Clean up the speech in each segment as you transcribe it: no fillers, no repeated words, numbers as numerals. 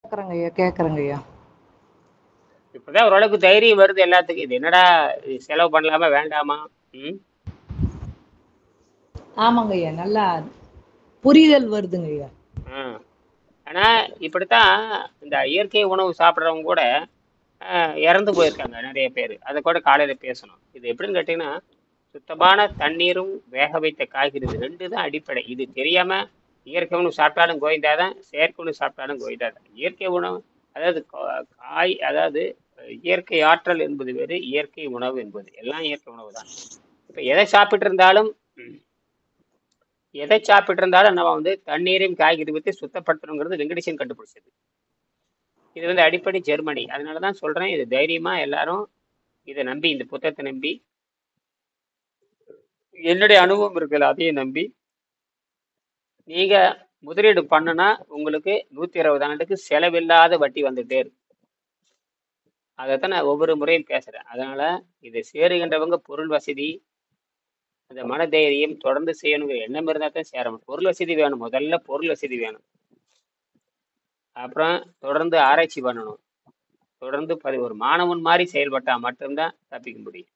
கேக்குறேங்க ஐயா, கேக்குறேங்க ஐயா. இப்பதான் ஓரளவுக்கு தைரியம் வருது எல்லாத்துக்கும். இது என்னடா, இது செலவு பண்ணலாமா வேண்டாமா? ம். ஆமாங்க ஐயா, நல்லா புரிதல் வருதுங்க ஐயா. ஆ. ஆனா இப்படித்தான் இந்த இயற்கை உணவு சாப்பிட்றவங்க கூட இறந்து போயிருக்காங்க நிறைய பேர். அதை கூட காலையில பேசணும். இது எப்படின்னு கேட்டீங்கன்னா, சுத்தமான தண்ணீரும் வேக வைத்த காய்கறி, இது ரெண்டு தான் அடிப்படை. இது தெரியாம இயற்கை உணவு சாப்பிட்டாலும் கோய்ந்தாதான், செயற்கை உணவு சாப்பிட்டாலும் கோய்ந்தாதான். இயற்கை உணவு அதாவது அதாவது இயற்கை ஆற்றல் என்பது வேறு, இயற்கை உணவு என்பது எல்லாம் இயற்கை உணவு தான். இப்ப எதை சாப்பிட்டு இருந்தாலும் நம்ம வந்து தண்ணீரையும் காய்கறி பற்றி சுத்தப்படுத்தணுங்கிறது வெங்கடேசன் கண்டுபிடிச்சது. இது வந்து அடிப்படை ஜெர்மனி. அதனாலதான் சொல்றேன், இது தைரியமா எல்லாரும் இதை நம்பி, இந்த புத்தகத்தை நம்பி, என்னுடைய அனுபவம் இருக்குல்ல அதையும் நம்பி நீங்க முதலீடு பண்ணுனா உங்களுக்கு 120 ஆண்டுக்கு செலவில்லாத வட்டி வந்துட்டே இருக்கு. அதைத்தான் நான் ஒவ்வொரு முறையும் பேசுறேன். அதனால இதை சேருகின்றவங்க பொருள் வசதி, அந்த மனதைரியம், தொடர்ந்து செய்யணுங்கிற எண்ணம் இருந்தால் தான் சேரணும். பொருள் வசதி வேணும், முதல்ல பொருள் வசதி வேணும். அப்புறம் தொடர்ந்து ஆராய்ச்சி பண்ணணும். தொடர்ந்து ஒரு மாணவன் மாதிரி செயல்பட்டா மட்டும்தான் தப்பிக்க முடியும்.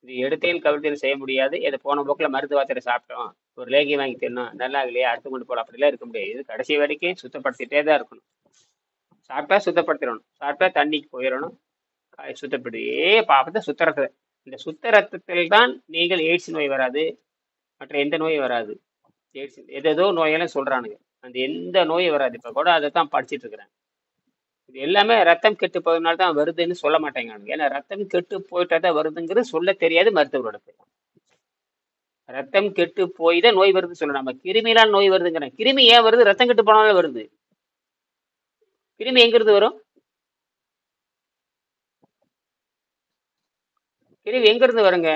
இது எடுத்தேன் கவிழ்த்தேன் செய்ய முடியாது. இதை போன போக்கில் மருந்து மாத்திரை சாப்பிட்டோம், ஒரு லேகி வாங்கி தின்னோம், நல்லா இல்லையா அடுத்து கொண்டு போகலாம், அப்படிலாம் இருக்க முடியாது. இது கடைசி வரைக்கும் சுத்தப்படுத்திட்டே தான் இருக்கணும். சாப்பிட்டா சுத்தப்படுத்திடணும், சாப்பிட்டா தண்ணிக்கு போயிடணும், சுத்தப்படுத்தியே பார்ப்பத சுத்த ரத்த. இந்த சுத்த ரத்தத்தில் தான் நீங்கள் எய்ட்ஸ் நோய் வராது, மற்ற எந்த நோயும் வராது. எய்ட்ஸ் ஏதோ நோயெல்லாம் சொல்றானுங்க, அந்த எந்த நோயும் வராது. இப்போ கூட அதை தான் படிச்சுட்டு இருக்கிறேன். இது எல்லாமே ரத்தம் கெட்டு போயதுனால தான் வருதுன்னு சொல்ல மாட்டேங்கிறானுங்க. ஏன்னா ரத்தம் கெட்டு போயிட்டா தான் வருதுங்கிறது சொல்ல தெரியாது மருத்துவர்களுக்கு. ரத்தம் கெட்டு போய் தான் நோய் வருதுன்னு சொல்லணும். நம்ம கிருமியினால் நோய் வருதுங்கிறேன். கிருமி ஏன் வருது? ரத்தம் கெட்டு போனாலும் வருது. கிருமி எங்கிருந்து வரும்? கிருமி எங்கிருந்து வருங்க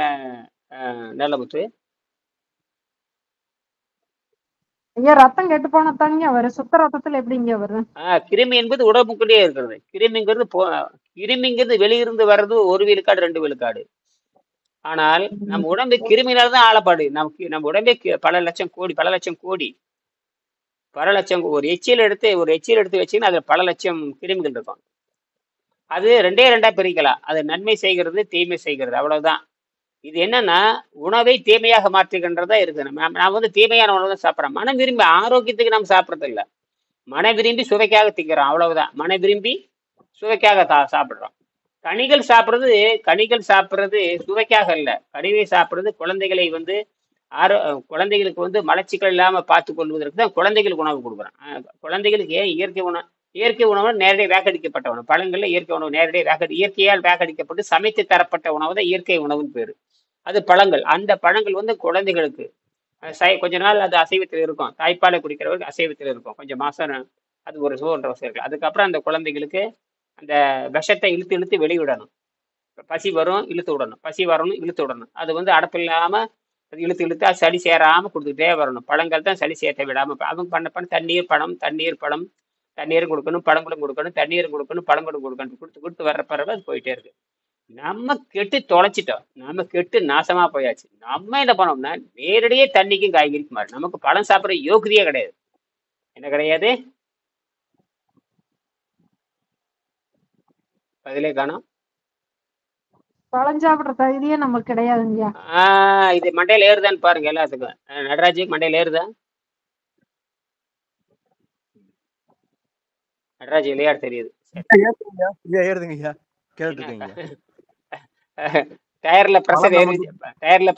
நல்லமுத்து? ஐயா ரத்தம் கெட்டு போனா தாங்க வரும், சுத்த ரத்தத்துல எப்படிங்க வரும்? கிருமி என்பது உடம்புக்குள்ளேயே இருக்கிறது. கிருமிங்கிறது வெளியிருந்து வர்றது 1 விழுக்காடு 2 விழுக்காடு. ஆனால் நம்ம உடம்பு கிருமினால தான் ஆளப்பாடு. நம்ம உடம்பே பல லட்சம் கோடி ஒரு எச்சில் எடுத்து வச்சீங்கன்னா அதுல பல லட்சம் கிருமிகள் இருக்கும். அது ரெண்டா பிரிக்கலாம். அது நன்மை செய்கிறது, தீமை செய்கிறது, அவ்வளவுதான். இது என்னன்னா, உணவை தீமையாக மாற்றுகின்றதா இருக்குது. நான் வந்து தீமையான உணவு தான் சாப்பிட்றேன். மனம் விரும்பி ஆரோக்கியத்துக்கு நம்ம சாப்பிட்றது இல்லை, மன விரும்பி சுவைக்காக திங்கிறோம், அவ்வளவுதான். மன விரும்பி சுவைக்காக சாப்பிட்றோம். கனிகள் சாப்பிட்றது சுவைக்காக இல்லை. கனிவை சாப்பிட்றது குழந்தைகளை வந்து குழந்தைகளுக்கு வந்து மலச்சிக்கல் இல்லாம பார்த்து கொள்வதற்கு தான் குழந்தைகளுக்கு உணவு கொடுக்குறேன். குழந்தைகளுக்கு ஏன் இயற்கை உணவு நேரடியாக வேகடிக்கப்பட்ட உணவு. பழங்கள்ல இயற்கை உணவு நேரடியாக இயற்கையால் வேகடிக்கப்பட்டு சமைத்து தரப்பட்ட உணவு தான் இயற்கை உணவுன்னு பேரு. அது பழங்கள். அந்த பழங்கள் வந்து குழந்தைகளுக்கு கொஞ்ச நாள் அது அசைவத்தில் இருக்கும், தாய்ப்பாலை குடிக்கிறவருக்கு அசைவத்தில் இருக்கும், கொஞ்சம் மாசம் அது ஒரு 1.5 வருஷம் இருக்கு. அதுக்கப்புறம் அந்த குழந்தைகளுக்கு அந்த விஷத்தை இழுத்து இழுத்து வெளிவிடணும். பசி வரும், இழுத்து விடணும், பசி வரணும், இழுத்து விடணும். அது வந்து அடப்பு இல்லாம அது இழுத்து இழுத்து அது சளி சேராம கொடுத்துக்கிட்டே வரணும். பழங்கள் தான் சளி சேர்த்த விடாம அவங்க பண்ண தண்ணீர் பழம் தண்ணீரும் கொடுக்கணும், பழங்களும் கொடுக்கணும், தண்ணீரும் கொடுக்கணும், பழங்களும் கொடுக்கணும். கொடுத்து வர்ற பிறகு அது போயிட்டே இருக்கு. நம்ம கெட்டு தொலைச்சிட்டோம், நம்ம கெட்டு நாசமா போயாச்சு. நம்ம என்ன பண்ணோம்னா நேரடியே தண்ணிக்கும் காய்கறிக்கும் மாறி நமக்கு பழம் சாப்பிட்ற யோகியதையே கிடையாது. என்ன கிடையாது? பதிலே காணும். பழம் சாப்பிடுற தகுதியே நமக்கு கிடையாதுங்கய்யா. இது மண்டையில ஏறுதான்னு பாருங்க எல்லாத்துக்கும். நடராஜுக்கு மண்டையில ஏறுதா? நடராஜ் விளையாட தெரியுது. டயர்ல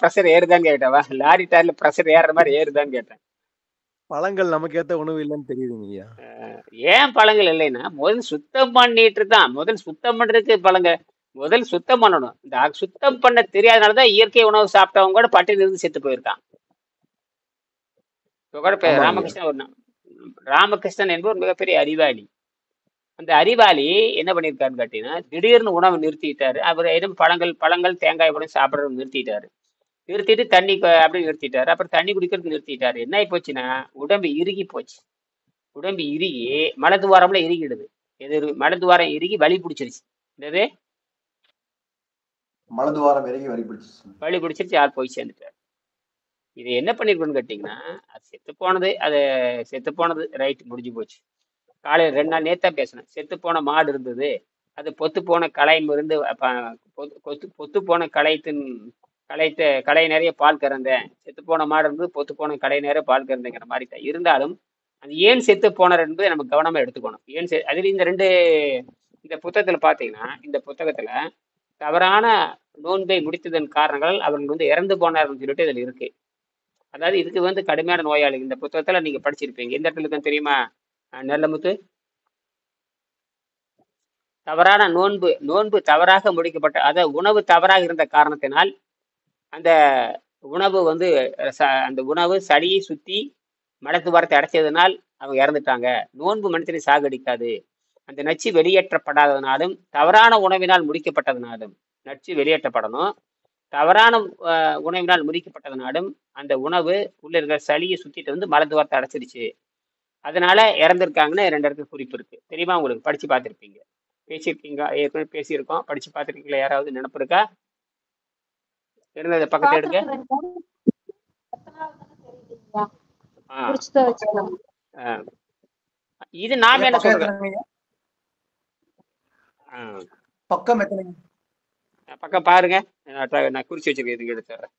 பிரஷர் ஏறுதான்னு கேட்டவா? லாரி டயர்ல பிரஷர் ஏறுற மாதிரி ஏறுதான்னு கேட்டேன். பழங்கள் நமக்கு ஏத்த உணவு இல்லைன்னு தெரியுதுங்க. ஏன் பழங்கள் இல்லைன்னா முதல் சுத்தம் பண்ணிட்டு தான். முதல் சுத்தம் பண்றதுக்கு பழங்கள் முதல் சுத்தம் பண்ணணும். இந்த சுத்தம் பண்ண தெரியாதனாலதான் இயற்கை உணவு சாப்பிட்டவங்க கூட பட்டினி இருந்து செத்து போயிருக்கான். ராமகிருஷ்ணன் என்பவர் மிகப்பெரிய அறிவாளி. அந்த அறிவாளி என்ன பண்ணியிருக்காருன்னு கேட்டீங்கன்னா, திடீர்னு உணவு நிறுத்திட்டாரு. அவர் எதுவும் பழங்கள் தேங்காய் பழம் சாப்பிட்றது நிறுத்திட்டு தண்ணி அப்படி நிறுத்திட்டாரு. அப்புறம் தண்ணி குடிக்கிறது நிறுத்திட்டாரு. என்ன ஆகி போச்சுன்னா உடம்பு இறுகி போச்சு. உடம்பு இறுகி மலத்துவாரம்ல இறுகிடுது. மலத்துவாரம் இறுகி வலி பிடிச்சிருச்சு. என்னது? மலதுவாரம் இறங்கி வலி பிடிச்சிருச்சு. யார் போய் சேர்ந்துட்டாரு. இது என்ன பண்ணிருக்கணும்னு கேட்டீங்கன்னா, அது செத்து போனது ரைட், முடிஞ்சு போச்சு. காலையில் 2 நாள் நேத்தா பேசினேன். செத்து போன மாடு இருந்தது, அது பொத்து போன களையும் இருந்து பொத்து போன களை நிறைய பால் கறந்தேன். செத்து போன மாடு இருந்தது, பொத்து போன களை நிறைய பால் கறந்தேங்கிற மாதிரி தான். இருந்தாலும் அது ஏன் செத்து போனார் என்பதை நம்ம கவனமா எடுத்துக்கணும். அதில் இந்த புத்தகத்துல பாத்தீங்கன்னா, இந்த புத்தகத்துல தவறான நோன்பை முடித்ததன் காரணங்கள் அவர்கள் இறந்து போனார்னு சொல்லிட்டு இதுல இருக்கு. அதாவது இதுக்கு கடுமையான நோயாளி. இந்த புத்தகத்துல நீங்க படிச்சிருப்பீங்க. எந்த இடத்துல இருக்குன்னு தெரியுமா நல்லமுத்து? தவறான நோன்பு தவறாக முடிக்கப்பட்ட, அதாவது உணவு தவறாக இருந்த காரணத்தினால் அந்த உணவு அந்த உணவு சளியை சுத்தி மடக்கு வாரத்தை அடைச்சதுனால் அவங்க இறந்துட்டாங்க. நோன்பு மனிதனை சாகடிக்காது. அந்த நச்சு வெளியேற்றப்படாததுனாலும் தவறான உணவினால் முடிக்கப்பட்டதுனாலும் நச்சு வெளியேற்றப்படணும். தவறான உணவினால் முடிக்கப்பட்டதுனாலும் அந்த உணவு உள்ள இருக்கிற சளியை சுத்திட்டு மலத்து வார்த்தை அடைச்சிருச்சு, அதனால இறந்துருக்காங்கன்னு 2 இடத்துல குறிப்பு இருக்கு. தெரியுமா உங்களுக்கு? படிச்சு பார்த்துருப்பீங்க, பேசியிருக்கீங்க, ஏற்கனவே பேசியிருக்கோம். படிச்சு பார்த்துருக்கீங்களா? யாராவது நினப்பு இருக்கா? இருந்ததை பக்கத்துல எடுங்க. இது நாம என்ன சொல்றேன், பக்கம் பாருங்க, நான் குறிச்சு வச்சிருக்கேன், இதுக்கு எடுத்துறேன்.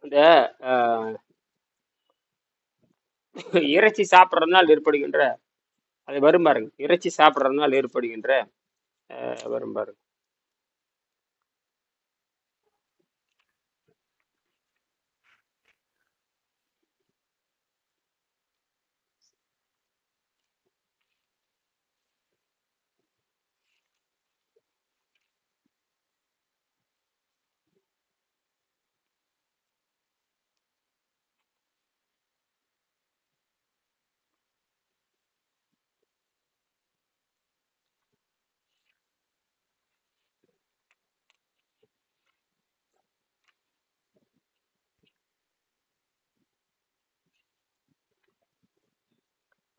இந்த இறைச்சி சாப்பிட்றதுனால் ஏற்படுகின்ற, அது வரும் பாருங்க, இறைச்சி சாப்பிட்றதுனால் ஏற்படுகின்ற வரும் பாருங்க.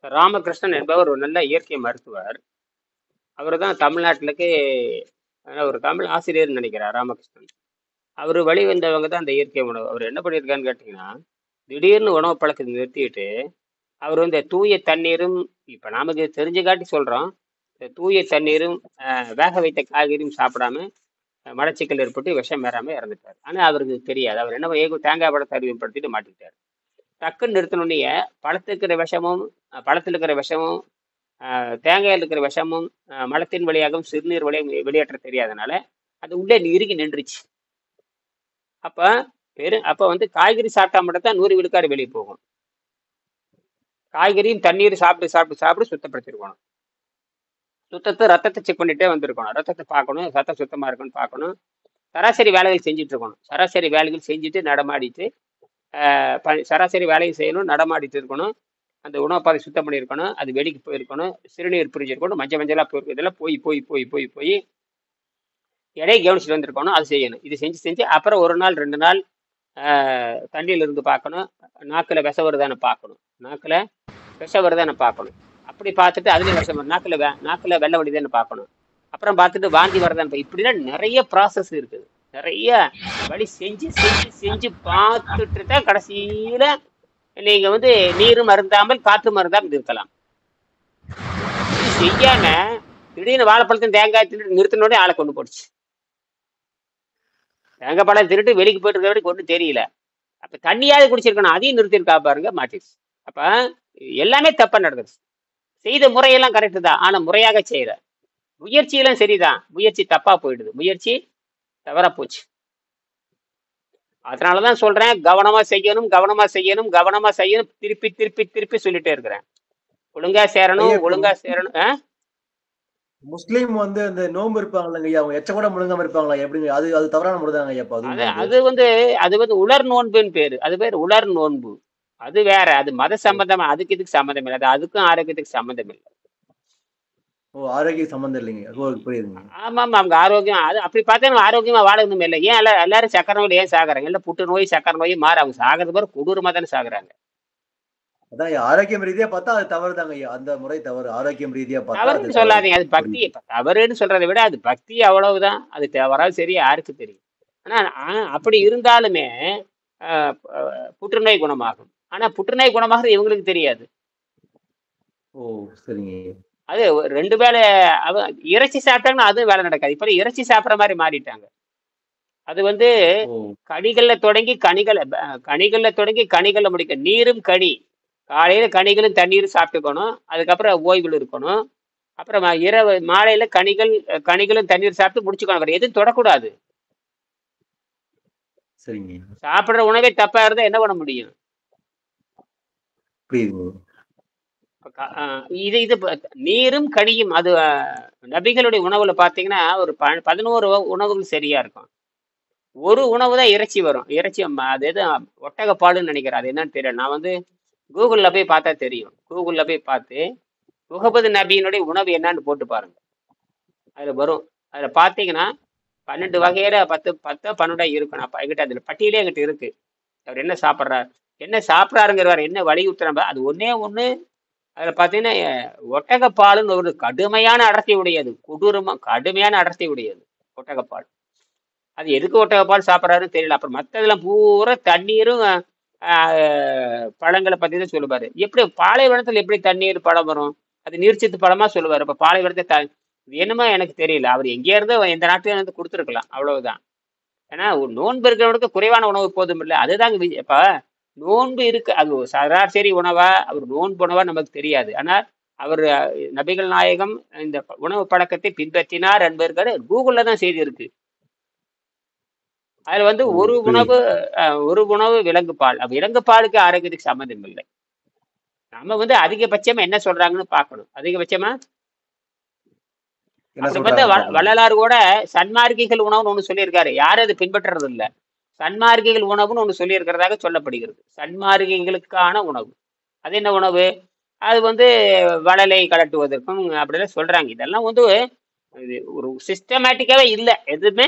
ராமகிருஷ்ணன் என்பவர் ஒரு நல்ல இயற்கை மருத்துவர். அவர் தான் தமிழ்நாட்டிலுக்கு ஒரு தமிழ் ஆசிரியர்னு நினைக்கிறார் ராமகிருஷ்ணன். அவர் வழி வந்தவங்க தான் அந்த இயற்கை உணவு. அவர் என்ன பண்ணியிருக்காருன்னு கேட்டிங்கன்னா, திடீர்னு உணவு பழக்கத்தை நிறுத்திட்டு அவர் இந்த தூய தண்ணீரும், இப்போ நமக்கு தெரிஞ்சு காட்டி சொல்கிறோம், இந்த தூய தண்ணீரும் வேக வைத்த காய்கறியும் சாப்பிடாம மலச்சிக்கல் ஏற்பட்டு விஷம் ஏறாமல் இறந்துட்டார். ஆனால் அவருக்கு தெரியாது. அவர் என்ன தேங்காய் பழத்தை அறிமுகப்படுத்திட்டு மாட்டிக்கிட்டார். டக்குன்னு நிறுத்தினோடனே பழத்தில் இருக்கிற விஷமும் தேங்காயில் இருக்கிற விஷமும் மலத்தின் வழியாகவும் சிறுநீர் வழியாக வெளியேற்ற தெரியாதனால அது உள்ளே இறுகி நின்றுச்சு. அப்போ காய்கறி சாப்பிட்டா மட்டும் தான் 100 விழுக்காடு வெளியே போகும். காய்கறியும் தண்ணீர் சாப்பிட்டு சாப்பிட்டு சாப்பிட்டு சுத்தப்படுத்திருக்கணும். ரத்தத்தை செக் பண்ணிட்டே வந்திருக்கணும். ரத்தத்தை பார்க்கணும், ரத்தம் சுத்தமாக இருக்குன்னு பார்க்கணும். சராசரி வேலைகள் செஞ்சுட்டு இருக்கணும். சராசரி வேலைகள் செஞ்சுட்டு நடமாடிட்டு, சராசரி வேலையும் செய்யணும், நடமாடிட்டு இருக்கணும். அந்த உணவு பாதை சுத்தம் பண்ணியிருக்கணும், அது வெளிக்கு போயிருக்கணும், சிறுநீர் பிரிஞ்சிருக்கணும், மஞ்சளாக போயிருக்கும். இதெல்லாம் போய் போய் போய் போய் போய் எடையை கவனிச்சுட்டு வந்திருக்கணும். அது செய்யணும். இது செஞ்சு அப்புறம் 1 நாள் 2 நாள் தண்ணியில் இருந்து பார்க்கணும். நாக்கில் விஷ வருதானு பார்க்கணும். அப்படி பார்த்துட்டு அதுலேயும் விஷம் வரும். நாக்கில் வெள்ளை வடிதானு பார்க்கணும். அப்புறம் பார்த்துட்டு வாந்தி வரதான்னு. இப்படிலாம் நிறைய ப்ராசஸ் இருக்குது. நிறைய வழி செஞ்சு பார்த்துட்டு தான் கடைசியில் நீங்கள் நீரும் மருந்தாமல் காற்று மருந்தாமல் இருக்கலாம். இது செய்யாம திடீர்னு வாழைப்பழத்தையும் தேங்காய் திருட்டு நிறுத்தினோடனே ஆளை கொண்டு போடுச்சு. தேங்காய் பழம் திருட்டு வெளிக்கு போயிட்டு இருக்க வரைக்கும் ஒன்றும் தெரியல. அப்போ தண்ணியாவது குடிச்சிருக்கணும், அதையும் நிறுத்திருக்கா பாருங்க, மாட்டிடுச்சு. அப்போ எல்லாமே தப்பாக நடந்துச்சு. செய்த முறையெல்லாம் கரெக்டு தான், ஆனால் முறையாக செய்யற முயற்சியெல்லாம் சரிதான், முயற்சி தப்பா போயிடுது, முயற்சி தவறா போச்சு. அதனாலதான் சொல்றேன், கவனமா செய்யணும். திருப்பி சொல்லிட்டே இருக்கிறேன். ஒழுங்கா சேரணும். முஸ்லீம் அந்த நோன்பு இருப்பாங்க, அவங்க எச்ச கூட முழுங்காம இருப்பாங்களா? எப்படிங்க அது? அது தவறான முறைதாங்க ஐயா. அது உலர் நோன்புன்னு பேரு. அது பேர் உலர் நோன்பு. அது வேற, அது மத சம்பந்தமா, அதுக்கு இதுக்கு சம்மந்தம் இல்லை, அது அதுக்கும் ஆரோக்கியத்துக்கு சம்மந்தம் இல்லை. ஓ, ஆரோக்கிய சம்பந்தம் இல்லைங்க. ஓ, புரியுதுங்க. ஆமா ஆமா, அவங்க ஆரோக்கியம் அது அப்படி பார்த்தா நம்ம ஆரோக்கியமா வாழணும் இல்லை. ஏன் எல்லாரும் சக்கரை நோயில் ஏன் சாகுறாங்க? இல்லை புற்றுநோய் சக்கரை நோய் மாற அவங்க சாகிறது பிறகு கொடூரமா தானே சாகுறாங்க. அதான் ஐயா, ஆரோக்கியம் ரீதியா பார்த்தா அது தவறுதாங்க ஐயா. அந்த முறை தவறு. ஆரோக்கியம் ரீதியா பார்த்தா அது தவறுன்னு தவறு. சொல்லாதீங்க, அது பக்தி. தவறுன்னு சொல்றதை விட அது பக்தி, அவ்வளவுதான். அது தவறாது சரி, யாருக்கு தெரியும். ஆனா அப்படி இருந்தாலுமே புற்றுநோய் குணமாகும். ஆனா புற்றுநோய் குணமாகிறது இவங்களுக்கு தெரியாது. ஓ, சரிங்க. அது 2 வேளை இறைச்சி சாப்பிட்டாங்கன்னா அதுவும் வேலை நடக்காது. இப்ப இறைச்சி சாப்பிட்ற மாதிரி மாறிட்டாங்க. அது வந்து ஓ, கனிகள்ல தொடங்கி கனிகள்ல முடிக்க. நீரும் கனி, காலையில கனிகளும் தண்ணீரும் சாப்பிட்டுக்கணும். அதுக்கப்புறம் ஓய்வில் இருக்கணும். அப்புறம் இரவு மாலையில கனிகளும் தண்ணீர் சாப்பிட்டு முடிச்சுக்கணும். வேற எதுவும் தொடக்கூடாது. சரிங்க. சாப்பிடுற உணவே தப்பா இருந்தா என்ன பண்ண முடியும்? புரியுதுங்க. இது நீரும் கனியும் அது நபிகளுடைய உணவுல பாத்தீங்கன்னா ஒரு 11 உணவுகள் சரியா இருக்கும். ஒரு உணவு தான் இறைச்சி வரும். இறைச்சி அது எது ஒட்டகப்பாலுன்னு நினைக்கிறேன். அது என்னன்னு தெரியல. நான் வந்து கூகுள்ல போய் பார்த்தா தெரியும். கூகுள்ல போய் பார்த்து முகமது நபியினுடைய உணவு என்னன்னு போட்டு பாருங்க, அதுல வரும். அதுல பாத்தீங்கன்னா 12 வகையில 12 இருக்கும். நான் என்கிட்ட அதுல பட்டியலே என்கிட்ட இருக்கு. அவர் என்ன சாப்பிட்றாருங்கிறவர் என்ன வலியுறுத்துறாங்க. அது ஒன்னே ஒண்ணு. அதுல பாத்தீங்கன்னா ஒட்டகப்பாலுன்னு ஒரு கடுமையான அடர்த்தி உடையது, கடுமையான அடர்த்தி உடையது ஒட்டகப்பால். அது எதுக்கு ஒட்டகப்பால் சாப்பிட்றாருன்னு தெரியல. அப்புறம் மற்றதெல்லாம் பூரா தண்ணீரும் பழங்களை பத்தி தான் சொல்லுவாரு. எப்படி பாலைவனத்துல எப்படி தண்ணீர் பழம் வரும்? அது நீர்ச்சத்து பழமா சொல்லுவாரு. இப்ப பாலைவனத்தை என்னமா எனக்கு தெரியல. அவர் எங்கே இருந்து எந்த நாட்டில இருந்து கொடுத்துருக்கலாம், அவ்வளவுதான். ஏன்னா நோன்பு இருக்கிறவனுக்கு குறைவான உணவு போதும் இல்லை. அதுதாங்க இப்ப நோன்பு இருக்கு, அது சராசரி உணவா அவர் நோன்பு உணவா நமக்கு தெரியாது. ஆனால் அவர் நபிகள் நாயகம் இந்த உணவு பழக்கத்தை பின்பற்றினார் என்பதற்கு கூகுள்ல தான் செய்தி இருக்கு. அதுல வந்து ஒரு உணவு விலங்கு பால். விலங்கு பாலுக்கு ஆரோக்கியத்துக்கு சம்மந்தம் இல்லை. நம்ம வந்து அதிகபட்சமா என்ன சொல்றாங்கன்னு பார்க்கணும். அதிகபட்சமா அப்படி பார்த்தா வள்ளலார் கூட சன்மார்க்கிகள் உணவுன்னு ஒண்ணு சொல்லியிருக்காரு. யாரும் அதை பின்பற்றுறது இல்லை. சன்மார்க்கிகள் உணவுன்னு ஒண்ணு சொல்லி இருக்கிறதாக சொல்லப்படுகிறது. சன்மார்க்கிகளுக்கான உணவு. அது என்ன உணவு? அது வந்து வளலை கலட்டுவதற்கும் அப்படிலாம் சொல்றாங்க. இதெல்லாம் வந்து ஒரு சிஸ்டமேட்டிக்காவே இல்லை, எதுவுமே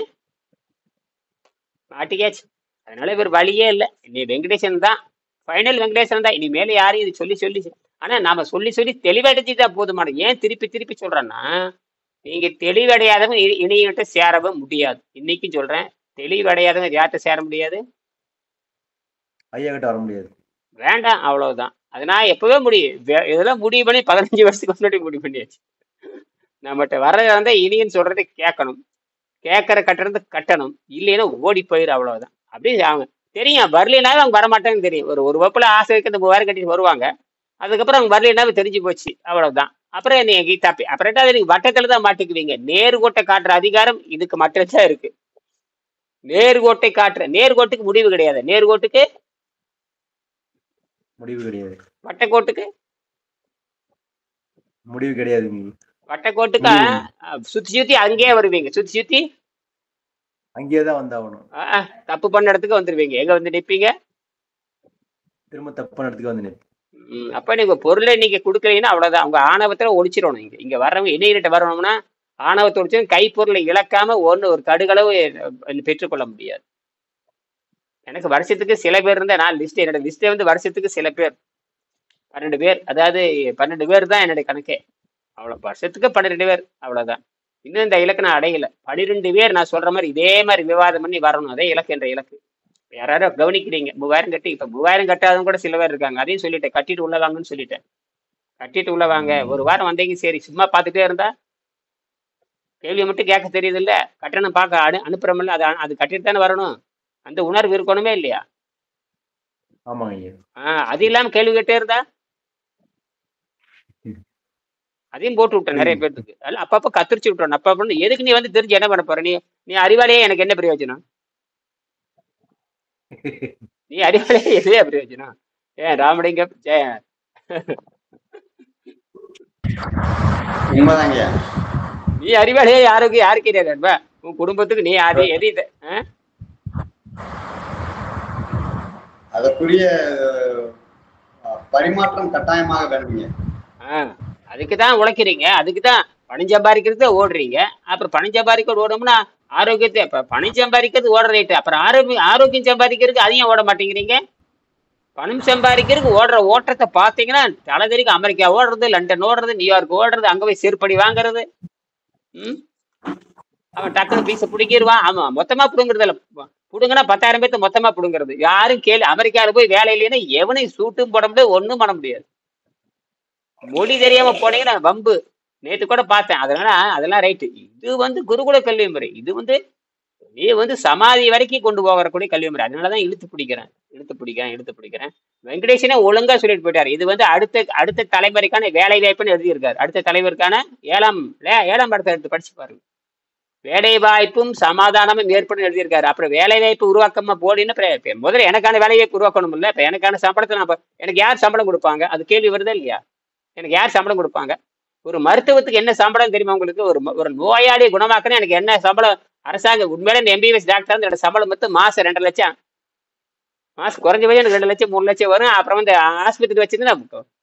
மாட்டிக்காச்சு. அதனால இவர் வழியே இல்லை. இனி வெங்கடேசன் தான் ஃபைனல். வெங்கடேசன் தான் இனிமேல யாரையும் இது சொல்லி ஆனா நாம சொல்லி தெளிவடைஞ்சுட்டா போதுமான. ஏன் திருப்பி சொல்றேன்னா, நீங்க தெளிவடையாதவங்க இணையிட்ட சேரவும் முடியாது. இன்னைக்கும் சொல்றேன், தெளிவடையாதவங்க யார்கிட்ட சேர முடியாது? ஐயா கிட்ட வர முடியாது. வேண்டாம், அவ்வளவுதான். அதனால எப்பவே முடியும். இதெல்லாம் முடிவு பண்ணி 15 வருஷத்துக்கு முன்னாடி முடிவு பண்ணியாச்சு. நம்மகிட்ட வர்றத வந்து இனியன்னு சொல்றதை கேட்கணும். கேட்கற கட்டுறது கட்டணும். இல்லைன்னா ஓடி போயிரு, அவ்வளவுதான். அப்படி அவங்க தெரியும். வரலினாலும் அவங்க வரமாட்டாங்கன்னு தெரியும். ஒரு வகுப்புல ஆசை வைக்க இந்த 3000 கட்டிட்டு வருவாங்க. அதுக்கப்புறம் அவங்க வரலினாலும் தெரிஞ்சு போச்சு, அவ்வளவுதான். அப்புறம் நீங்க தப்பி அப்புறம் நீங்க வட்டத்துல தான் மாட்டிக்குவீங்க. நேர்கோட்டை காட்டுற அதிகாரம் இதுக்கு மட்டும்தான் இருக்கு. நேர்கோட்டுக்கு முடிவு கிடையாது. நேர்கோட்டுக்கு முடிவு கிடையாது. வட்டக்கோட்டுக்கு முடிவு கிடையாது. வட்டக்கோட்டுக்கு சுத்தி அங்கேயே வருவீங்க. சுத்தி அங்கேயேதான் வந்தாகணும். தப்பு பண்ண இடத்துக்கு வந்துருவீங்க. எங்க வந்து நிற்பீங்க? திரும்ப தப்பு பண்ண இடத்துக்கு வந்து நிற்பீங்க. அப்ப நீங்க பொருளை நீங்க கொடுக்கலீங்கன்னா அவ்வளவுதான். அவங்க ஆணவத்துல ஒழிச்சிடணும். இங்க வர்றவங்க இணையிட்ட வரணும்னா ஆணவத்தை ஒழிச்சு கைப்பொருளை இழக்காம ஒரு கடுகளவு பெற்றுக்கொள்ள முடியாது. எனக்கு வருஷத்துக்கு சில பேர் இருந்தா, நான் என்னோட லிஸ்டே வந்து வருஷத்துக்கு சில பேர் 12 பேர். அதாவது 12 பேர் தான் என்னுடைய கணக்கே. அவ்வளவு வருஷத்துக்கு 12 பேர், அவ்வளவுதான். இன்னும் இந்த இலக்கு நான் அடையல. 12 பேர் நான் சொல்ற மாதிரி இதே மாதிரி விவாதம் பண்ணி வரணும். அதே இலக்கு என்ற இலக்கு. யாராரும் கவனிக்கிறீங்க? 3000 கட்டி, இப்ப 3000 கட்டாதவங்க கூட சில பேர் இருக்காங்க. அதையும் சொல்லிட்டேன், கட்டிட்டு உள்ள வாங்கன்னு சொல்லிட்டேன். கட்டிட்டு உள்ள வாங்க. ஒரு வாரம் வந்தீங்க, சரி. சும்மா பார்த்துட்டே இருந்தா கேள்வி மட்டும் கேட்க தெரியுது இல்ல, கட்டணம் பார்க்க அனுப்புறமில்ல, அது கட்டிட்டு தானே வரணும். அந்த உணர்வு இருக்கணுமே இல்லையா? அது இல்லாம கேள்வி கேட்டே இருந்தா அதையும் போட்டு விட்டேன் நிறைய பேருக்கு. அதெல்லாம் அப்பப்ப கத்திரிச்சு விட்டுறோம். அப்ப எதுக்கு நீ வந்து தெரிஞ்சு என்ன பண்ண போற? நீ அறிவாளியே எனக்கு என்ன பிரயோஜனம்? நீ அறிவாளியே எதுவே பிரயோஜனம்? ஏன் ராமலிங்கம் நீ அறிவாளியே யாருக்கு தெரியாது. உன் குடும்பத்துக்கு நீ எது அதற்குரிய பரிமாற்றம் கட்டாயமாக வேணுங்க. அதுக்கு தான் உழைக்கிறீங்க, அதுக்கு தான் பணம் சம்பாதிக்கிறது ஓடுறீங்க. அப்புறம் பணம் சம்பாதிக்க ஓடணும்னா ஆரோக்கியத்தை இப்ப பணம் சம்பாதிக்கிறது ஓடுற ரைட்டு, அப்புறம் ஆரோக்கியம் சம்பாதிக்கிறதுக்கு அதையும் ஓட மாட்டேங்கிறீங்க. பணம் சம்பாதிக்கிறதுக்கு ஓடுற ஓட்டத்தை பார்த்தீங்கன்னா தலைதறிக்கு அமெரிக்கா ஓடுறது, லண்டன் ஓடுறது, நியூயார்க் ஓடுறது, அங்க போய் செருப்படி வாங்குறது. அவன் டக்குனு பீஸை பிடிக்கிடுவான். ஆமா, மொத்தமா பிடுங்குறது இல்ல, பிடுங்கன்னா 10,000 பேர்த்த மொத்தமா பிடுங்குறது. யாரும் அமெரிக்காவில் போய் வேலை இல்லைன்னா எவனையும் சூட்டும் போட முடியாது, ஒன்றும் பண்ண முடியாது. மொழி தெரியாம போனீங்கன்னா வம்பு. நேற்று கூட பார்த்தேன். அதெல்லாம் ரைட்டு. இது குருகுல கல்வி முறை. இது நீ சமாதி வரைக்கும் கொண்டு போகக்கூடிய கல்வி முறை. அதனாலதான் இழுத்து பிடிக்கிறேன். வெங்கடேசனே ஒழுங்கா சொல்லிட்டு போயிட்டாரு. இது அடுத்த தலைமுறைக்கான வேலை வாய்ப்புன்னு எழுதியிருக்காரு. அடுத்த தலைவருக்கான 7ஆம் இடத்தை எடுத்து படிச்சு பாருங்க. வேலை வாய்ப்பும் சமாதானமும் ஏற்படும் எழுதியிருக்காரு. அப்புறம் வேலை வாய்ப்பு உருவாக்கமா போடின்னு முதல்ல எனக்கான வேலை வாய்ப்பு உருவாக்கணும் இல்ல. இப்ப எனக்கான சம்பளத்தை எனக்கு யார் சம்பளம் கொடுப்பாங்க? அது கேள்வி வருதா இல்லையா? எனக்கு யார் சம்பளம் கொடுப்பாங்க? ஒரு மருத்துவத்துக்கு என்ன சம்பளம் தெரியுமா உங்களுக்கு? ஒரு நோயாளியை குணமாக்கணும் எனக்கு என்ன சம்பளம்? அரசாங்கம் உண்மையில இந்த MBBS டாக்டர் என்னோட சம்பளம் மாசம் 2 லட்சம், மாசம் குறைஞ்சபட்சம் எனக்கு 2 லட்சம் 3 லட்சம் வரும். அப்புறம் ஆஸ்பத்திரி வச்சிருந்தா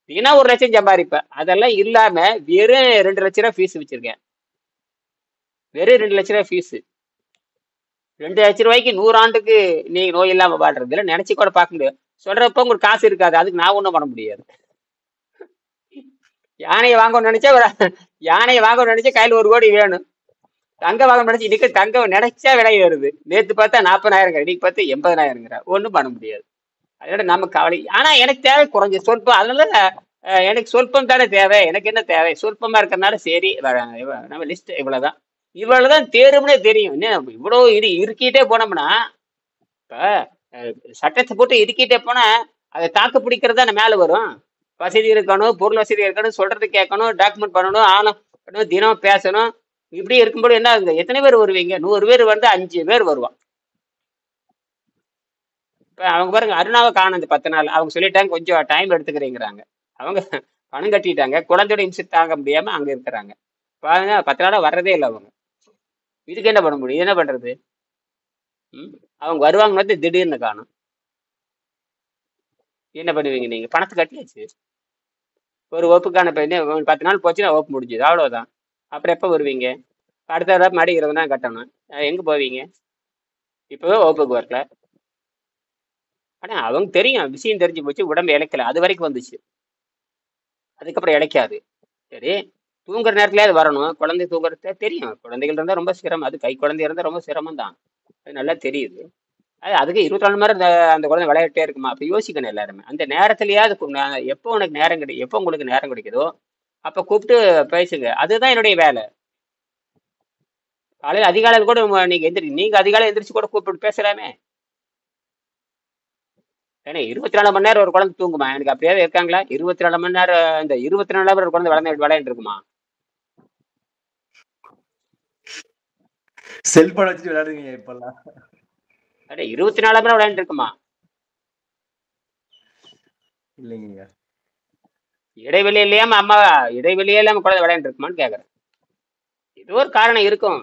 தினம் 1 லட்சம் சம்பாதிப்பேன். அதெல்லாம் இல்லாம வெறும் 2 லட்ச ரூபாய் ஃபீஸ் வச்சிருக்கேன். வெறும் 2 லட்ச ரூபாய் ஃபீஸ். 2 லட்ச ரூபாய்க்கு 100 ஆண்டுக்கு நீங்க நோய் இல்லாம வாழ்றது இல்லை. நினைச்சு கூட பார்க்க முடியாது. சொல்றப்ப உங்களுக்கு காசு இருக்காது. அதுக்கு நான் ஒன்றும் பண்ண முடியாது. யானையை வாங்கணும்னு நினைச்சா கையில் 1 கோடி வேணும். தங்கம் வாங்கணும்னு நினைச்சு இன்னைக்கு தங்கம் நினைச்சா விலை வருது. நேற்று பார்த்தா 40,000, இன்னைக்கு பார்த்தா 80,000. ஒன்றும் பண்ண முடியாது. அதோட நம்ம கவலை. ஆனா எனக்கு தேவை குறைஞ்ச சொல்பம். அதனால எனக்கு சொல்பம் தானே தேவை. எனக்கு என்ன தேவை? சொல்பமா இருக்கிறதுனால சரி, நம்ம லிஸ்ட் இவ்வளவுதான் தேரும்னே தெரியும். என்ன இவ்வளவு இருக்கிட்டே போனோம்னா, இப்ப சட்டத்தை போட்டு இருக்கிட்டே போனா அதை தாக்கு பிடிக்கிறது தானே மேல வரும். வசதி இருக்கணும், பொருள் வசதி இருக்கணும், சொல்றது கேட்கணும், டாக்குமெண்ட் பண்ணணும், ஆகணும், தினம் பேசணும். இப்படி இருக்கும்போது என்ன ஆகுங்க? எத்தனை பேர் வருவீங்க? 100 பேர் 5 பேர் வருவான். இப்ப அவங்க பாருங்க, அருணாவை காணும் இந்த 10 நாள். அவங்க சொல்லிட்டாங்க கொஞ்சம் டைம் எடுத்துக்கிறீங்கிறாங்க. அவங்க பணம் கட்டிட்டாங்க, குழந்தையோட இம்சம் தாங்க முடியாம அங்க இருக்கிறாங்க. பாருங்க 10 நாளா வர்றதே இல்லை அவங்க. இதுக்கு என்ன பண்ண முடியும்? என்ன பண்றது? அவங்க வருவாங்க, திடீர்னு காணும். என்ன பண்ணுவீங்க நீங்க? பணத்தை கட்டியாச்சு. ஒரு வகுப்புக்கான 10 நாள் போச்சுன்னா வகுப்பு முடிஞ்சுது, அவ்வளவுதான். அப்புறம் எப்போ வருவீங்க? அடுத்த தடவை மறுபடி 20 நாள் கட்டணும். எங்க போவீங்க? இப்பவே வகுப்புக்கு வரல. ஆனா அவங்க தெரியும், விஷயம் தெரிஞ்சு போச்சு, உடம்பு இழைக்கல, அது வரைக்கும் வந்துச்சு. அதுக்கப்புறம் இழைக்காது. சரி, தூங்குற நேரத்துலயே அது வரணும். குழந்தை தூங்குறத தெரியும். குழந்தைகள் இருந்தா ரொம்ப சிரமம். அது கை குழந்தை இருந்தா ரொம்ப சிரமம் தான். அது நல்லா தெரியுது. அதுக்கு 24 மணி நேரம் அந்த குழந்தை விளையாட்டே இருக்குமா? அப்ப யோசிக்கணும் எல்லாருமே. அந்த நேரத்திலேயாவது எப்போ உனக்கு நேரம் கிடைக்கும், எப்போ உங்களுக்கு நேரம் கிடைக்குதோ அப்ப கூப்பிட்டு பேசுங்க. அதுதான் என்னுடைய வேலை. காலையில் அதிகாலையில் கூட நீங்க அதிகாலை எந்திரிச்சு கூட கூப்பிட்டு பேசலாமே. ஏன்னா 24 மணி நேரம் ஒரு குழந்தை தூங்குமா? எனக்கு அப்படியாவது இருக்காங்களா? 24 மணி நேரம் இந்த 24 மணி நேரம் ஒரு குழந்தை விளையாண்டு இருக்குமா? செல்போன் வச்சுட்டு விளையாடுவீங்க இப்பெல்லாம்? 24 மணி நேரம் விளையாண்டு இருக்குமா? இல்லைங்க. இடைவெளி இல்லாம குழந்தை விளையாண்டு இருக்குமான்னு கேக்குறேன். ஏதோ ஒரு காரணம் இருக்கும்.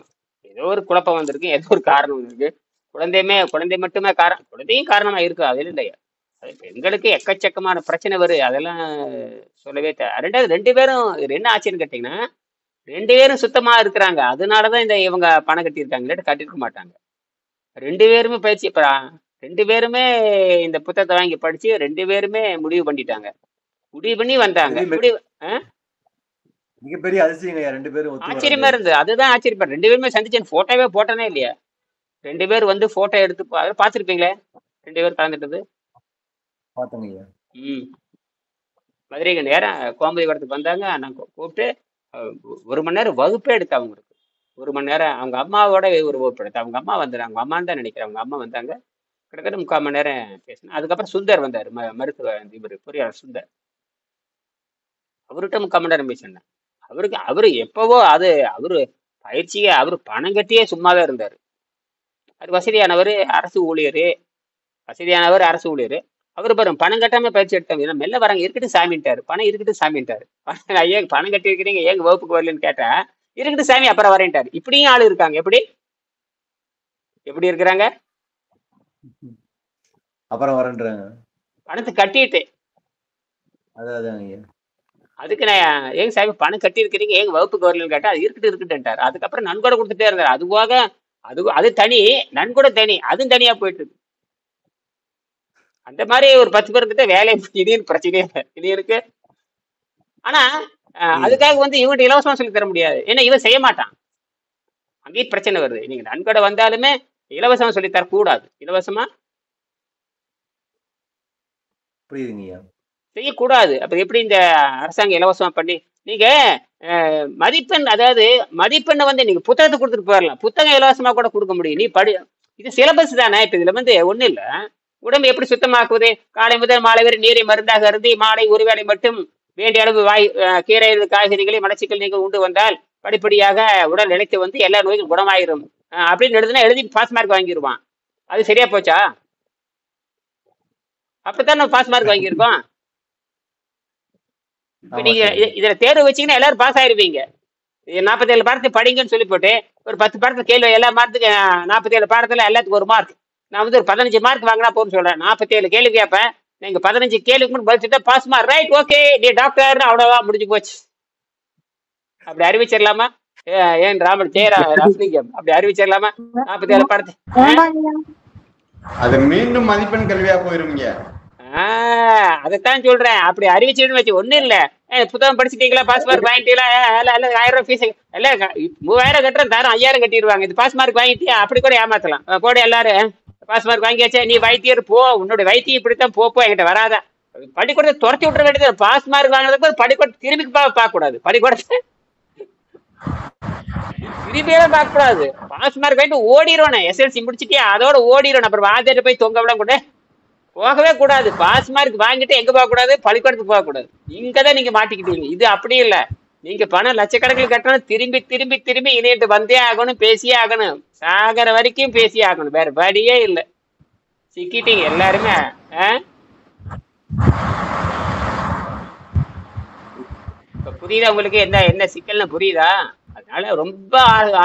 ஏதோ ஒரு குழப்பம் வந்திருக்கு, ஏதோ ஒரு காரணம் வந்திருக்கு. குழந்தை மட்டுமே குழந்தையும் காரணமா இருக்கு. அது இல்லையா? பெண்களுக்கு எக்கச்சக்கமான பிரச்சனை வருது. அதெல்லாம் சொல்லவே ரெண்டாவது 2 பேரும் என்ன ஆச்சுன்னு கேட்டீங்கன்னா, 2 பேரும் சுத்தமா இருக்கிறாங்க. அதனாலதான் இவங்க பணம் கட்டியிருக்காங்க. இல்லாட்டி கட்டிருக்க மாட்டாங்க. 2 பேருமே பயிற்சி. இப்ப 2 பேருமே இந்த புத்தகத்தை வாங்கி படிச்சு 2 பேருமே முடிவு பண்ணிட்டாங்க. முடிவு பண்ணி வந்தாங்க. மிகப்பெரிய அதிசயங்க. 2 பேரும் ஆச்சரியமா இருந்து. அதுதான் ஆச்சரியப்பா. 2 பேருமே சந்திச்சேன். போட்டோவே போட்டனே இல்லையா? 2 பேர் போட்டோ எடுத்து பாத்துருப்பீங்களே. 2 பேர் கலந்துட்டது மதுரைக்கு நேரம் கோம்பதிபுரத்துக்கு வந்தாங்க. நான் கூப்பிட்டு 1 மணி நேரம் வகுப்பே எடுத்து அவங்களுக்கு. 1 மணி நேரம் அவங்க அம்மாவோட ஒரு வகுப்பு எடுத்து. அவங்க அம்மா வந்துடுறாங்க. அவங்க அம்மான்னு தான் நினைக்கிறேன். அவங்க அம்மா வந்தாங்க. கிட்டத்தட்ட 3/4 மணி நேரம் பேசினேன். அதுக்கப்புறம் சுந்தர் வந்தார், மருத்துவ பொறியாளர் சுந்தர். அவர்கிட்ட 3/4 மணி நேரம் பேசினேன். அவரு எப்பவோ அவரு பயிற்சியை பணம் கட்டியே சும்மாவே இருந்தாரு. அது வசதியானவர், அரசு ஊழியர். அவரு பாருங்க பணம் கட்டாம பயிற்சி எடுத்தாங்க. ஏன்னா மெல்ல வராங்க. இருக்கட்டும் சாமின்ட்டாரு. பணம் இருக்கட்டும் சாமின்ட்டாரு. ஏன் பணம் கட்டி இருக்கிறீங்க, ஏங்க வகுப்புக்கு வரலன்னு கேட்டா, இருக்கட்டும் சாமி அப்புறம் வரேன்ட்டாரு. இப்படியும் ஆளு இருக்காங்க. எப்படி இருக்கிறாங்க? அப்புறம் வரேன்றாங்க. பணத்தை கட்டிட்டு அதான் ஐயா. அதுக்கு நான் ஏங்க சாமி பணம் கட்டி இருக்கிறீங்க ஏங்க வகுப்புக்கு வரலன்னு கேட்டா அது இருக்குன்ட்டாரு. அதுக்கப்புறம் நன்கொடை கொடுத்துட்டே இருந்தாரு. அது போக அது தனி, நன்கொடை தனி, அதுவும் தனியா போயிட்டு இருக்கு. அந்த மாதிரி ஒரு 10 பேர் இருந்துட்டு வேலை திடீர்னு பிரச்சனையே இல்லை. இது இருக்கு. ஆனா அதுக்காக வந்து இவன்கிட்ட இலவசமா சொல்லி தர முடியாது. ஏன்னா இவன் செய்ய மாட்டான். அங்கேயும் பிரச்சனை வருது. நீங்க நன்கொடை வந்தாலுமே இலவசமா சொல்லி தரக்கூடாது. இலவசமா புரியுதுங்கய்யா. செய்யக்கூடாது. அப்ப எப்படி இந்த அரசாங்கம் இலவசமா பண்ணி நீங்க மதிப்பெண், அதாவது மதிப்பெண்ணை வந்து நீங்க புத்தகத்தை கொடுத்துட்டு போயிடலாம். புத்தகம் இலவசமா கூட கொடுக்க முடியும். நீ படி, இது சிலபஸ் தானே. இப்ப இதுல வந்து ஒண்ணும் இல்ல. உடம்பு எப்படி சுத்தமாக்குவது? காலை முதல் மாலை வரை நீரை மருந்தாக அருந்தி மாலை ஒருவேளை மட்டும் வேண்டிய அளவு கீரை காய்கறிகளை மலச்சிக்கல் நீங்கள் உண்டு வந்தால் படிப்படியாக உடல் நிலைத்து வந்து எல்லா நோய்களும் குணமாயிரும் அப்படின்னு எழுதுனா எழுதி பாஸ் மார்க் வாங்கிடுவான். அது சரியா போச்சா? அப்படித்தான் நம்ம பாஸ் மார்க் வாங்கியிருக்கோம். இப்ப நீங்க இதுல தேர்வு வச்சீங்கன்னா எல்லாரும் பாஸ் ஆயிருவீங்க. 47 பாடத்தை படிங்கன்னு சொல்லி போட்டு ஒரு 10 பாடத்துல கேள்வி, எல்லா மார்க்குக்கு 47 பாடத்துல எல்லாத்துக்கும் 1 மார்க். நான் வந்து ஒரு 15 மார்க் வாங்கினா போதும் சொல்றேன். 47 கேள்வி கேட்பேன். நீங்க 15 கேள்விக்கு மட்டும் பதிச்சுட்டா பாஸ் மார்க். ரைட், ஓகே, நீ டாக்டர், அவ்வளவுதான், முடிஞ்சு போச்சு. அப்படி அறிவிச்சிடலாமா? ஏன் ராமலிங்கம் அப்படி அறிவிச்சிடலாமா? 47 பாடத்தை அது மீண்டும் மதிப்பெண் கல்வியா போயிருவீங்க. அதைத்தான் சொல்றேன். அப்படி அறிவிச்சுன்னு வச்சு ஒண்ணும் இல்ல. புத்தகம் படிச்சுட்டீங்களா, பாஸ் மார்க் வாங்கிட்டீங்களா, 1000 ரூபாய் ஃபீஸ் எல்லாம் 3000 கட்டுறேன், தரம் 5000 கட்டிடுவாங்க. இது பாஸ் மார்க் வாங்கிட்டியா? அப்படி கூட ஏமாத்தலாம். கூட எல்லாரும் பாஸ் மார்க் வாங்கியாச்சா, நீ வைத்தியர் போ, உன்னோட வைத்தியம் இப்படித்தான் போ, என்கிட்ட வராதா. பள்ளிக்கூடத்தை துரத்தி விட்டுற வேண்டியது. பாஸ் மார்க் வாங்கினதுக்கு பள்ளிக்கூடத்தை திரும்பி பார்க்க கூடாது. பள்ளிக்கூடத்தை திரும்பியெல்லாம் பார்க்க கூடாது. பாஸ் மார்க் வாங்கிட்டு ஓடிடுவானே. SLC முடிச்சுட்டியா, அதோட ஓடிடுவான். அப்புறம் வாத்தியார்ட்ட போய் தொங்க விட கூட போகவே கூடாது. பாஸ் மார்க் வாங்கிட்டு எங்க போக கூடாது? பள்ளிக்கூடத்துக்கு போக கூடாது. இங்கதான் நீங்க மாட்டிக்கிட்டீங்க. இது அப்படி இல்ல. நீங்க பணம் லட்சக்கணக்கில் கட்டணும், திரும்பி திரும்பி திரும்பி இணையிட்டு வந்தே ஆகணும், பேசியே ஆகணும், சாகர வரைக்கும் பேசியே ஆகணும். வேற வழியே இல்லை. சிக்கிட்டீங்க எல்லாருமே. இப்ப புரியுதா உங்களுக்கு? என்ன சிக்கல்னு புரியுதா? அதனால ரொம்ப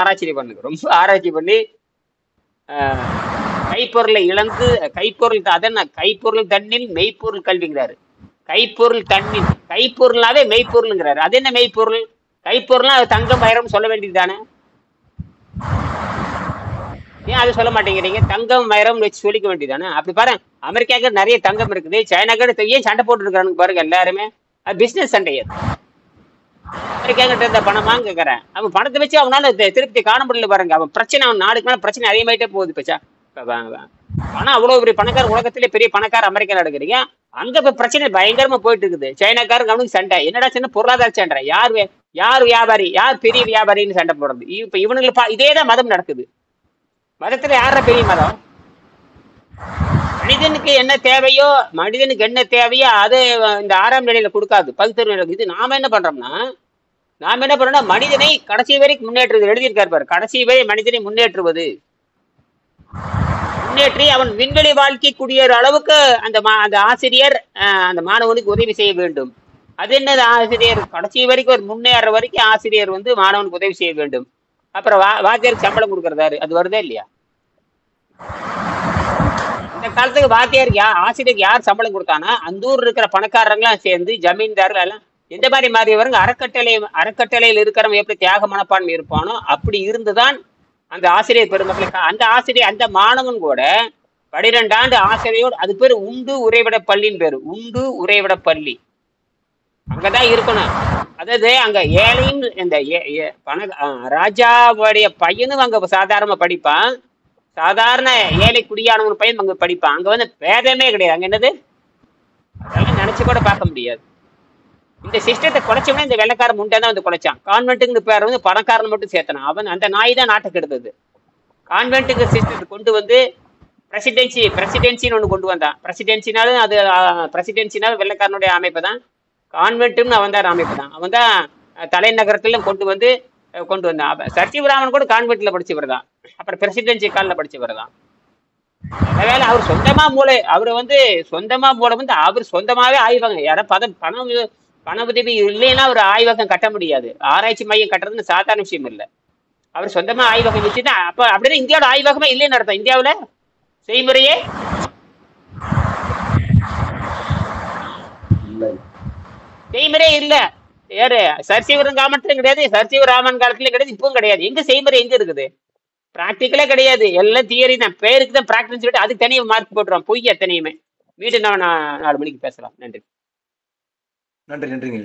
ஆராய்ச்சி பண்ணுங்க. ரொம்ப ஆராய்ச்சி பண்ணி கைப்பொருளை இழந்து கைப்பொருள், அதென்ன கைப்பொருள் தண்ணில் மெய்ப்பொருள் கல்விங்கிறாரு. கைப்பொருள் தண்ணில், கைப்பொருள்னாவே மெய்ப்பொருள்ங்கிறாரு. அது என்ன மெய்ப்பொருள்? கைப்பொருள்னா அது தங்கம் வைரம் சொல்ல வேண்டியது தானே. ஏன் அது சொல்ல மாட்டேங்கிறீங்க? தங்கம் வைரம் வச்சு சொல்லிக்க வேண்டியதானே. அப்படி பாருங்க, அமெரிக்காவுக்கு நிறைய தங்கம் இருக்குது, சைனாக்கு ஏன் சண்டை போட்டு இருக்கானுங்க பாருங்க எல்லாருமே. அது பிசினஸ் சண்டை. அமெரிக்காங்கிட்ட இருந்த பணமான்னு கேட்கறேன். அவன் பணத்தை வச்சு அவனால திருப்தி காண முடியல பாருங்க. அவன் பிரச்சனை, அவன் நாளுக்கு மேல பிரச்சனை அதிகமாயிட்டே போகுது. பச்சா பணம் அவ்வளவு பெரிய பணக்கார, உலகத்திலே பெரிய பணக்கார அமெரிக்கா நடக்கிறீங்க. அங்க இப்ப பிரச்சனை பயங்கரமா போயிட்டு இருக்குது. சைனாக்காரங்க அவனுக்கு சண்டை. என்னடா சின்ன பொருளாதார சண்டை. யார் வியாபாரி, யார் பெரிய வியாபாரின்னு சண்டை போடுறது. இப்ப இவனுங்களை இதேதான் மதம் நடக்குது. மதத்துல யார பெரிய மதம்? மனிதனுக்கு என்ன தேவையோ அது இந்த 6ஆம் நிலையில கொடுக்காது, பகுத்தறிவு நிலை. இது நாம என்ன பண்றோம்னா மனிதனை கடைசி வரைக்கும் முன்னேற்றுவது. எழுதியிருக்காரு பாரு, கடைசி வரை மனிதனை முன்னேற்றி அவன் விண்வெளி வாழ்க்கை குடியேற அளவுக்கு அந்த ஆசிரியர் அந்த மாணவனுக்கு உதவி செய்ய வேண்டும். அது என்னது? ஆசிரியர் கடைசி வரைக்கும் ஒரு முன்னேற வரைக்கும் ஆசிரியர் வந்து மாணவனுக்கு உதவி செய்ய வேண்டும். அப்புறம் வாத்தியாருக்கு சம்பளம் கொடுக்கறதாரு. அது வருதா இல்லையா? இந்த காலத்துக்கு வாத்தியாருக்கு ஆசிரியருக்கு யார் சம்பளம் கொடுத்தானா? அந்த ஊர் இருக்கிற பணக்காரங்களாம் சேர்ந்து, ஜமீன்தார்கள் எல்லாம் எந்த மாதிரி மாறியவருங்க, அறக்கட்டளையில் இருக்கிறவங்க எப்படி தியாக மனப்பான்மை இருப்பானோ அப்படி இருந்துதான் அந்த ஆசிரியர் பெருமக்களுக்கு. அந்த ஆசிரியர், அந்த மாணவன் கூட 12 ஆண்டு ஆசிரியரோடு, அது பேரு உண்டு உறைவிட பள்ளின்னு பேரு. உண்டு உறைவிட பள்ளி அங்கதான் இருக்கணும். அதாவது அங்க ஏழையும் இந்த ராஜாவுடைய பையனும் அங்க சாதாரணமா படிப்பான். சாதாரண ஏழை குடியானவன் பையன் அங்க படிப்பான். அங்க வந்து பேதமே கிடையாது. அங்க என்னது அதெல்லாம் நினைச்சு கூட பார்க்க முடியாது. இந்த சிஸ்டத்தை குறைச்சவனே இந்த வெள்ளைக்காரன் முண்டை தான் வந்து குறைச்சான். கான்வென்ட்டுங்கிற பேர் வந்து பணக்காரன் மட்டும் சேர்த்தனான். அவன் அந்த நாய் தான் நாட்டுக்கு எடுத்தது. கான்வென்ட்டுங்கிற சிஸ்டத்தை கொண்டு வந்து பிரசிடென்சின்னு ஒன்று கொண்டு வந்தான். பிரசிடென்சினாலும் வெள்ளைக்காரனுடைய அமைப்பு தான். கான்வென்ட்னு அவன் தான் அமைப்பு தான். அவன் தான் தலைநகரத்துல கொண்டு வந்தான். சச்சிவராமன் கூட கான்வென்ட்ல படிச்சவர் தான். அப்புறம் பிரசிடென்சி காலில் படிச்சவர் தான். அதனால அவர் சொந்தமா மூளை, அவர் வந்து சொந்தமா மூளை வந்து அவர் சொந்தமாவே ஆய்வகம். யாரும் பண உதவி இல்லைன்னா ஒரு ஆய்வகம் கட்ட முடியாது. ஆராய்ச்சி மையம் கட்டுறதுன்னு சாதாரண விஷயம் இல்லை. அவர் சொந்தமா ஆய்வகம் வச்சுதான். அப்ப அப்படிதான் இந்தியாவோட ஆய்வகமே இல்லைன்னு அர்த்தம். இந்தியாவுல செய்முறையே செய்முறை இல்ல. யாரு சர்சிவரன் காலத்திலும் கிடையாது, சர்சிவ ராமன் காலத்திலும் கிடையாது, இப்பவும் கிடையாது. எங்க செய்முறை எங்க இருக்குது? பிராக்டிக்கலே கிடையாது, எல்லாம் தியரி தான். பேருக்கு தான் பிராக்டிஸ் சொல்லிட்டு அதுக்கு தனியாக மார்க் போட்டுருவோம். பொய் எத்தனையுமே. மீண்டும் நான் 4 மணிக்கு பேசலாம். நன்றி. நன்றிங்க.